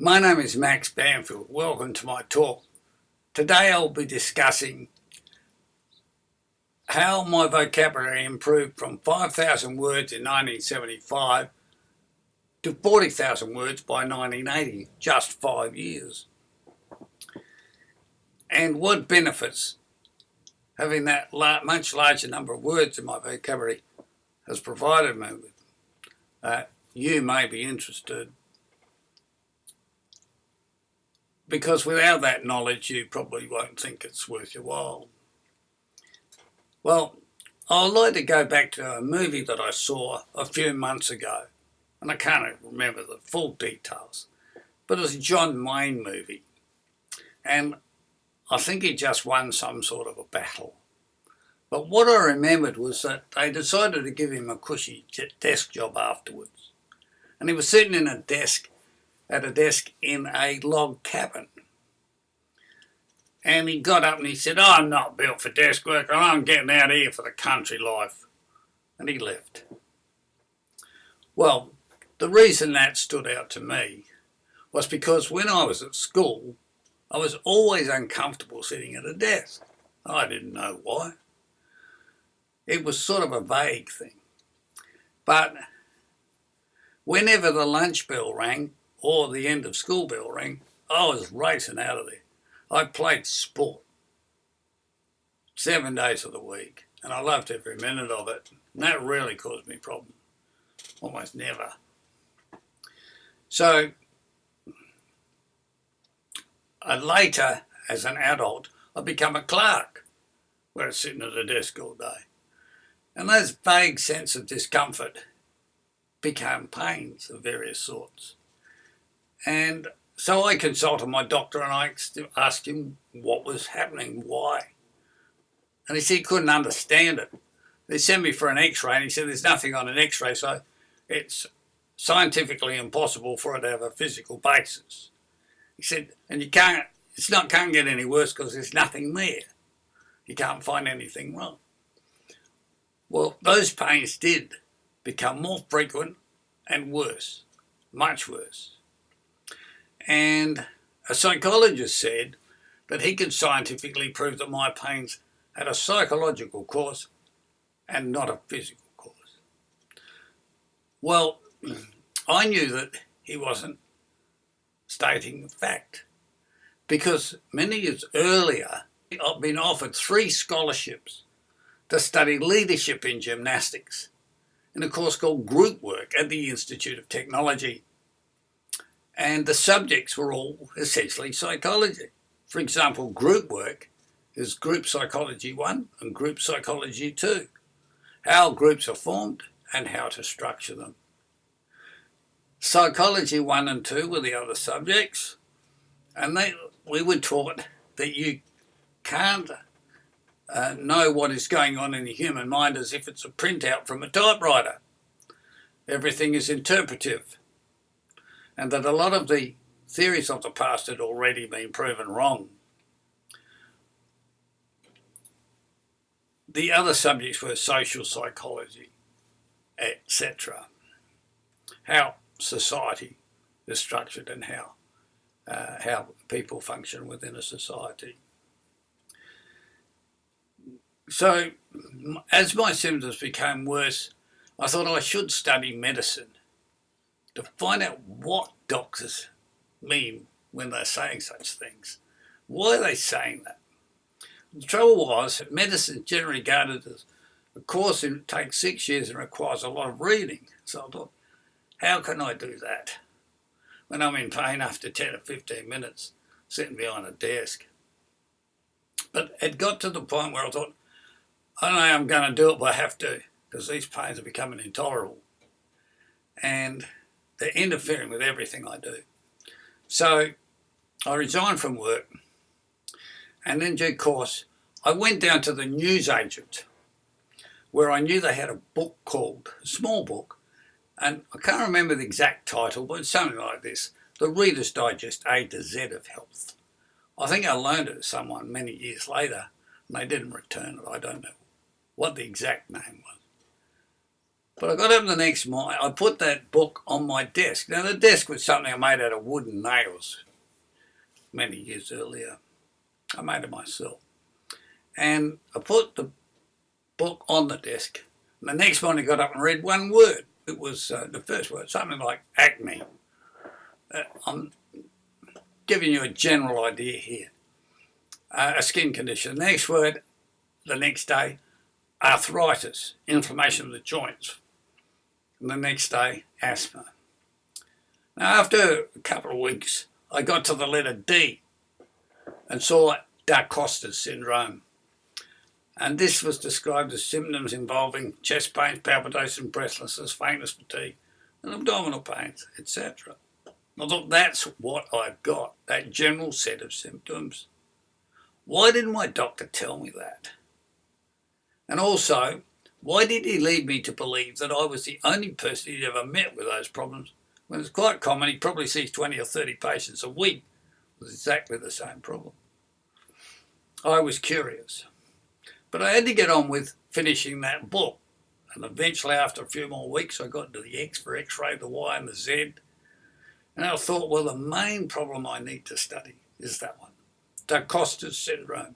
My name is Max Banfield. Welcome to my talk. Today I'll be discussing how my vocabulary improved from 5,000 words in 1975 to 40,000 words by 1980, just 5 years. And what benefits having that much larger number of words in my vocabulary has provided me with. You may be interested, because without that knowledge you probably won't think it's worth your while. Well, I'd like to go back to a movie that I saw a few months ago, and I can't remember the full details, but it was a John Wayne movie, and I think he just won some sort of a battle. But what I remembered was that they decided to give him a cushy desk job afterwards, and he was sitting at a desk in a log cabin. And he got up and he said, "I'm not built for desk work and I'm getting out of here for the country life." And he left. Well, the reason that stood out to me was because when I was at school, I was always uncomfortable sitting at a desk. I didn't know why. It was sort of a vague thing. But whenever the lunch bell rang or the end of school bell rang, I was racing out of there. I played sport 7 days of the week, and I loved every minute of it. And that really caused me problems. Almost never. So later, as an adult, I became a clerk, where I was sitting at a desk all day. And those vague sense of discomfort became pains of various sorts. And so I consulted my doctor and I asked him what was happening, why. And he said he couldn't understand it. They sent me for an x-ray and he said there's nothing on an x-ray, so it's scientifically impossible for it to have a physical basis. He said, and can't get any worse because there's nothing there. You can't find anything wrong. Well, those pains did become more frequent and worse, much worse. And a psychologist said that he could scientifically prove that my pains had a psychological cause and not a physical cause. Well, I knew that he wasn't stating the fact, because many years earlier I'd been offered 3 scholarships to study leadership in gymnastics in a course called Group Work at the Institute of Technology. And the subjects were all essentially psychology. For example, group work is Group Psychology 1 and Group Psychology 2. How groups are formed and how to structure them. Psychology 1 and 2 were the other subjects. And we were taught that you can't know what is going on in the human mind as if it's a printout from a typewriter. Everything is interpretive. And that a lot of the theories of the past had already been proven wrong. The other subjects were social psychology, etc. How society is structured and how people function within a society. So, as my symptoms became worse, I thought I should study medicine to find out what doctors mean when they're saying such things. Why are they saying that? The trouble was, medicine is generally regarded as a course that takes 6 years and requires a lot of reading. So I thought, how can I do that when I'm in pain after 10 or 15 minutes sitting behind a desk? But it got to the point where I thought, I don't know I'm going to do it, but I have to, because these pains are becoming intolerable. And they're interfering with everything I do. So I resigned from work, and in due course I went down to the newsagent, where I knew they had a book called, a small book, and I can't remember the exact title, but it's something like this: The Reader's Digest A to Z of Health. I think I loaned it to someone many years later, and they didn't return it. I don't know what the exact name was. But I got up the next morning, I put that book on my desk. Now the desk was something I made out of wooden nails many years earlier. I made it myself. And I put the book on the desk. And the next morning I got up and read one word. It was the first word, something like acne. I'm giving you a general idea here. A skin condition. The next word, the next day, arthritis, inflammation of the joints. And the next day, asthma. Now, after a couple of weeks, I got to the letter D and saw Da Costa's syndrome. And this was described as symptoms involving chest pains, palpitation, breathlessness, faintness, fatigue, and abdominal pains, etc. I thought that's what I've got, that general set of symptoms. Why didn't my doctor tell me that? And also, why did he lead me to believe that I was the only person he'd ever met with those problems, when it's quite common he probably sees 20 or 30 patients a week with exactly the same problem? I was curious. But I had to get on with finishing that book. And eventually, after a few more weeks, I got to the X for X-ray, the Y and the Z. And I thought, well, the main problem I need to study is that one, Da Costa's syndrome.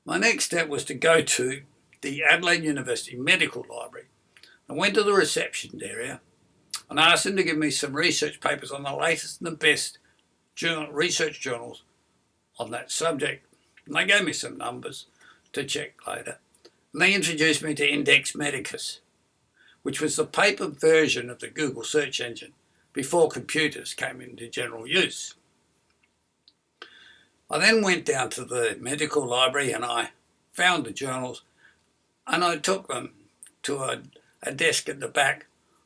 My next step was to go to the Adelaide University Medical Library. I went to the reception area and asked them to give me some research papers on the latest and the best research journals on that subject. And they gave me some numbers to check later. And they introduced me to Index Medicus, which was the paper version of the Google search engine before computers came into general use. I then went down to the medical library and I found the journals and I took them to a desk at the back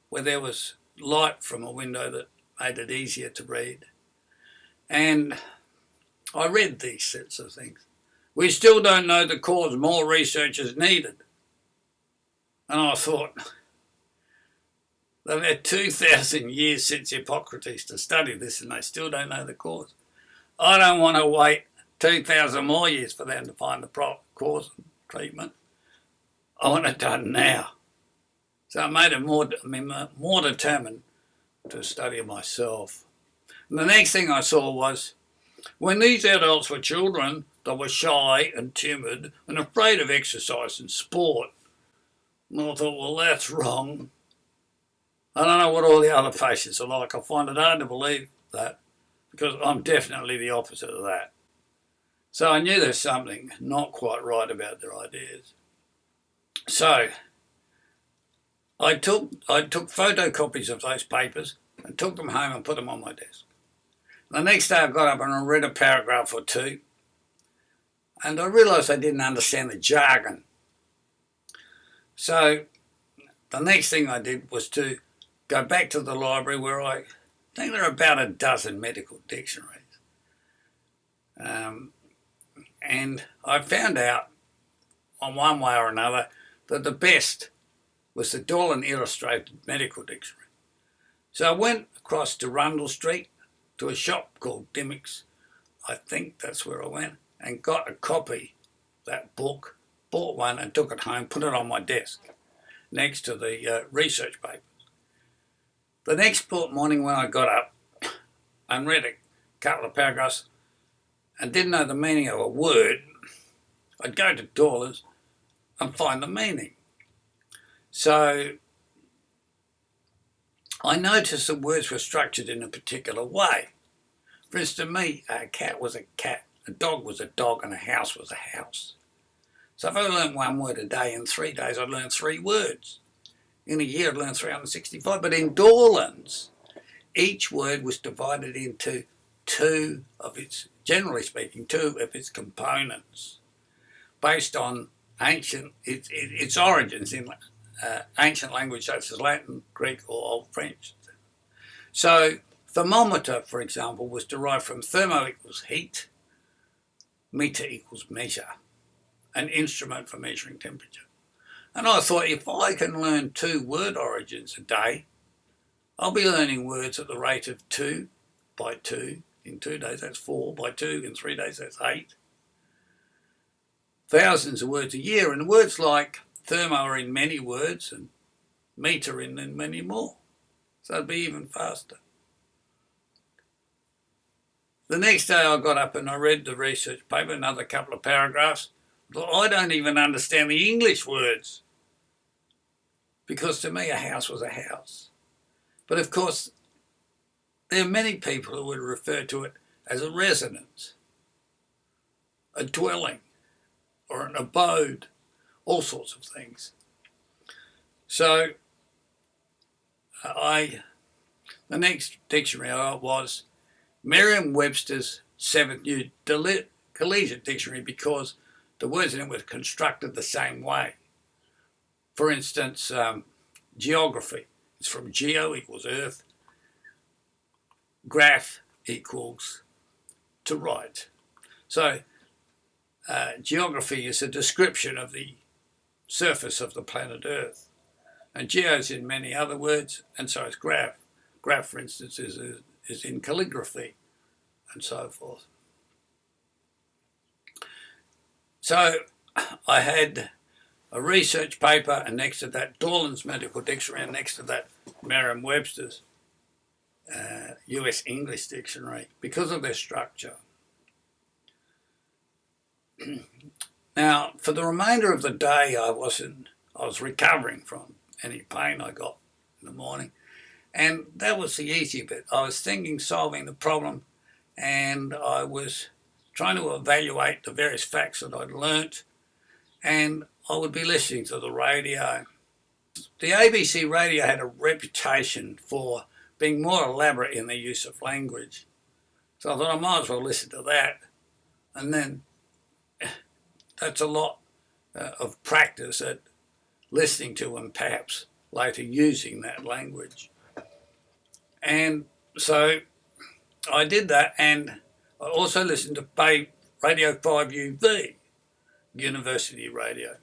where there was light from a window that made it easier to read. And I read these sorts of things. We still don't know the cause, more research is needed. And I thought, they've had 2,000 years since Hippocrates to study this and they still don't know the cause. I don't want to wait 2,000 more years for them to find the cause and treatment. I want it done now. So I made it more determined to study it myself. And the next thing I saw was, when these adults were children, they were shy and timid and afraid of exercise and sport. And I thought, well, that's wrong. I don't know what all the other patients are like. I find it hard to believe that because I'm definitely the opposite of that. So I knew there's something not quite right about their ideas. So I took photocopies of those papers and took them home and put them on my desk. The next day I got up and I read a paragraph or two and I realised I didn't understand the jargon. So the next thing I did was to go back to the library where I think there are about a dozen medical dictionaries. And I found out on one way or another that the best was the Dorland Illustrated Medical Dictionary. So I went across to Rundle Street to a shop called Dimmock's, I think that's where I went, and got a copy of that book, bought one and took it home, put it on my desk next to the research papers. The next morning when I got up and read a couple of paragraphs and didn't know the meaning of a word, I'd go to Dorland's and find the meaning. So I noticed that words were structured in a particular way. For instance, a cat was a cat, a dog was a dog, and a house was a house. So if I learned one word a day, in 3 days I'd learn 3 words. In a year I'd learn 365. But in Dorland's, each word was divided into generally speaking, two of its components, based on its origins in ancient language such as Latin, Greek or Old French. So thermometer, for example, was derived from thermo equals heat, meter equals measure, an instrument for measuring temperature. And I thought, if I can learn 2 word origins a day, I'll be learning words at the rate of 2 by 2. In 2 days, that's 4 by 2. In 3 days, that's 8. Thousands of words a year. And words like thermo are in many words and meter in many more. So it'd be even faster. The next day I got up and I read the research paper, another couple of paragraphs. I don't even understand the English words, because to me a house was a house. But of course, there are many people who would refer to it as a residence, a dwelling, or an abode, all sorts of things. So the next dictionary I got was Merriam-Webster's 7th New Collegiate Dictionary, because the words in it were constructed the same way. For instance, geography is from geo equals earth, graph equals to write. So geography is a description of the surface of the planet Earth. And geo is in many other words, and so is graph. Graph, for instance, is in calligraphy and so forth. So I had a research paper, and next to that Dorland's Medical Dictionary, and next to that Merriam-Webster's US English Dictionary, because of their structure. Now, for the remainder of the day, I was recovering from any pain I got in the morning, and that was the easy bit. I was solving the problem, and I was trying to evaluate the various facts that I'd learnt, and I would be listening to the radio. The ABC radio had a reputation for being more elaborate in their use of language, so I thought I might as well listen to that, and then that's a lot of practice at listening to and perhaps later using that language. And so I did that, and I also listened to Radio 5UV, University Radio.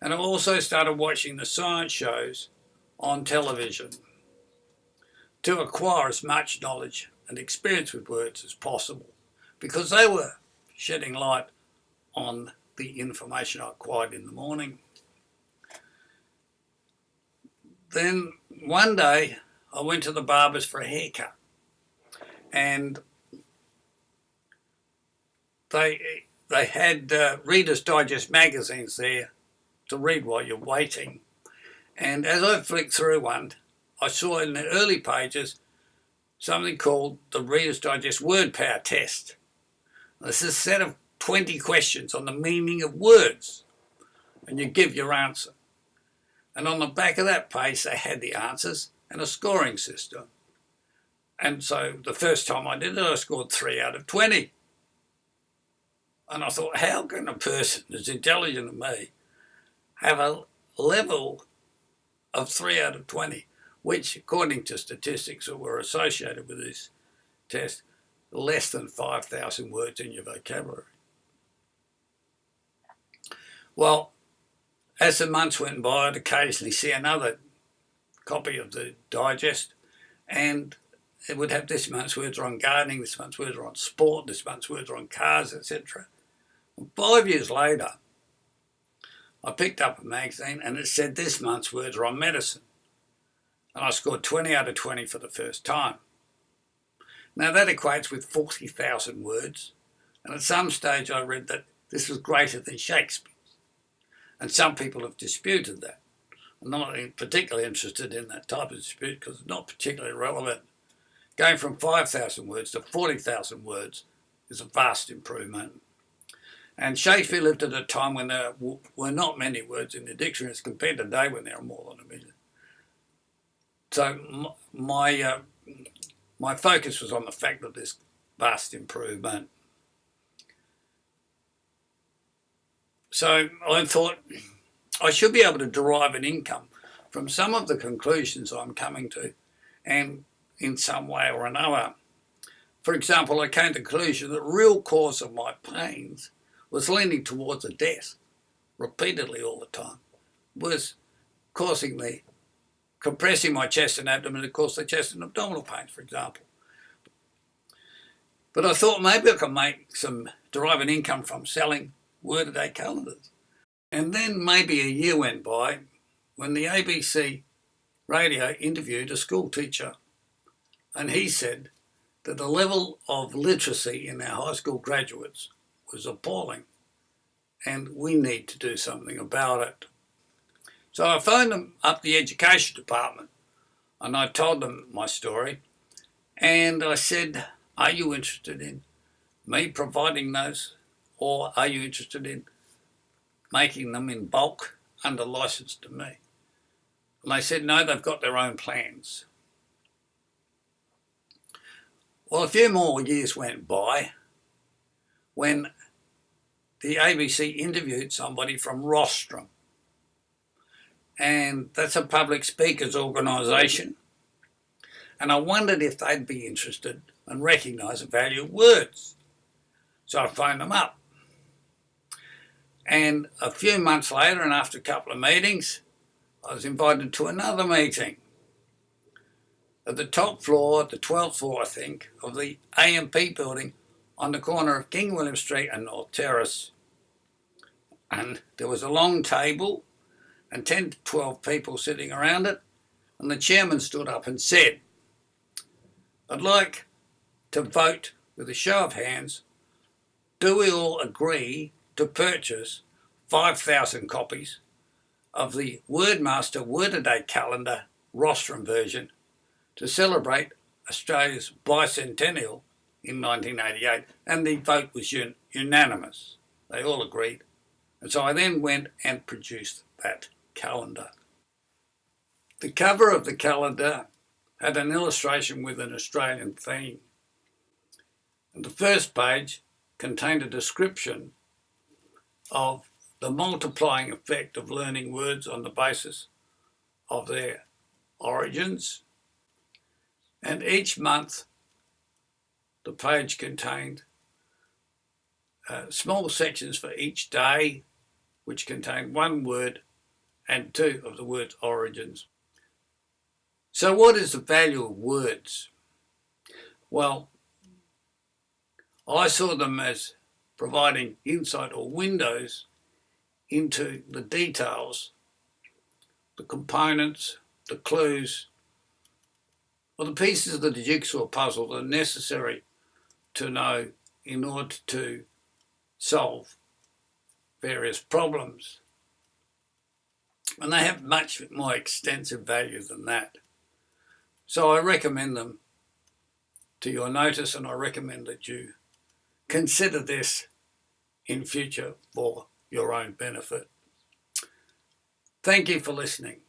And I also started watching the science shows on television to acquire as much knowledge and experience with words as possible, because they were shedding light on the information I acquired in the morning. Then one day I went to the barber's for a haircut, and they had Reader's Digest magazines there to read while you're waiting. And as I flicked through one, I saw in the early pages something called the Reader's Digest Word Power Test. This is a set of 20 questions on the meaning of words, and you give your answer. And on the back of that page, they had the answers and a scoring system. And so the first time I did it, I scored 3 out of 20. And I thought, how can a person as intelligent as me have a level of 3 out of 20, which, according to statistics that were associated with this test, less than 5,000 words in your vocabulary. Well, as the months went by, I'd occasionally see another copy of the digest, and it would have this month's words are on gardening, this month's words are on sport, this month's words are on cars, etc. 5 years later, I picked up a magazine and it said this month's words are on medicine. And I scored 20 out of 20 for the first time. Now that equates with 40,000 words. And at some stage I read that this was greater than Shakespeare's. And some people have disputed that. I'm not particularly interested in that type of dispute because it's not particularly relevant. Going from 5,000 words to 40,000 words is a vast improvement. And Shakespeare lived at a time when there were not many words in the dictionary as compared to today when there are more than 1 million. So my focus was on the fact of this vast improvement. So I thought I should be able to derive an income from some of the conclusions I'm coming to, and in some way or another. For example, I came to the conclusion that the real cause of my pains was leaning towards a desk repeatedly all the time, was causing me, compressing my chest and abdomen, to cause the chest and abdominal pains, for example. But I thought maybe I could derive an income from selling Word-A-Day calendars. And then maybe a year went by when the ABC radio interviewed a school teacher, and he said that the level of literacy in our high school graduates was appalling and we need to do something about it. So I phoned them up the education department and I told them my story, and I said, are you interested in me providing those, or are you interested in making them in bulk under licence to me? And they said, no, they've got their own plans. Well, a few more years went by when the ABC interviewed somebody from Rostrum, and that's a public speakers organisation, and I wondered if they'd be interested and recognise the value of words. So I phoned them up. And a few months later, and after a couple of meetings, I was invited to another meeting at the top floor, the 12th floor, I think, of the AMP building on the corner of King William Street and North Terrace. And there was a long table and 10 to 12 people sitting around it, and the chairman stood up and said, I'd like to vote with a show of hands. Do we all agree to purchase 5,000 copies of the Wordmaster Word-A-Day calendar rostrum version to celebrate Australia's bicentennial in 1988? And the vote was unanimous. They all agreed. And so I then went and produced that calendar. The cover of the calendar had an illustration with an Australian theme. And the first page contained a description of the multiplying effect of learning words on the basis of their origins. And each month, the page contained small sections for each day, which contained one word and two of the word's origins. So what is the value of words? Well, I saw them as providing insight or windows into the details, the components, the clues, or the pieces of the jigsaw puzzle that are necessary to know in order to solve various problems. And they have much more extensive value than that. So I recommend them to your notice, and I recommend that you consider this in future for your own benefit. Thank you for listening.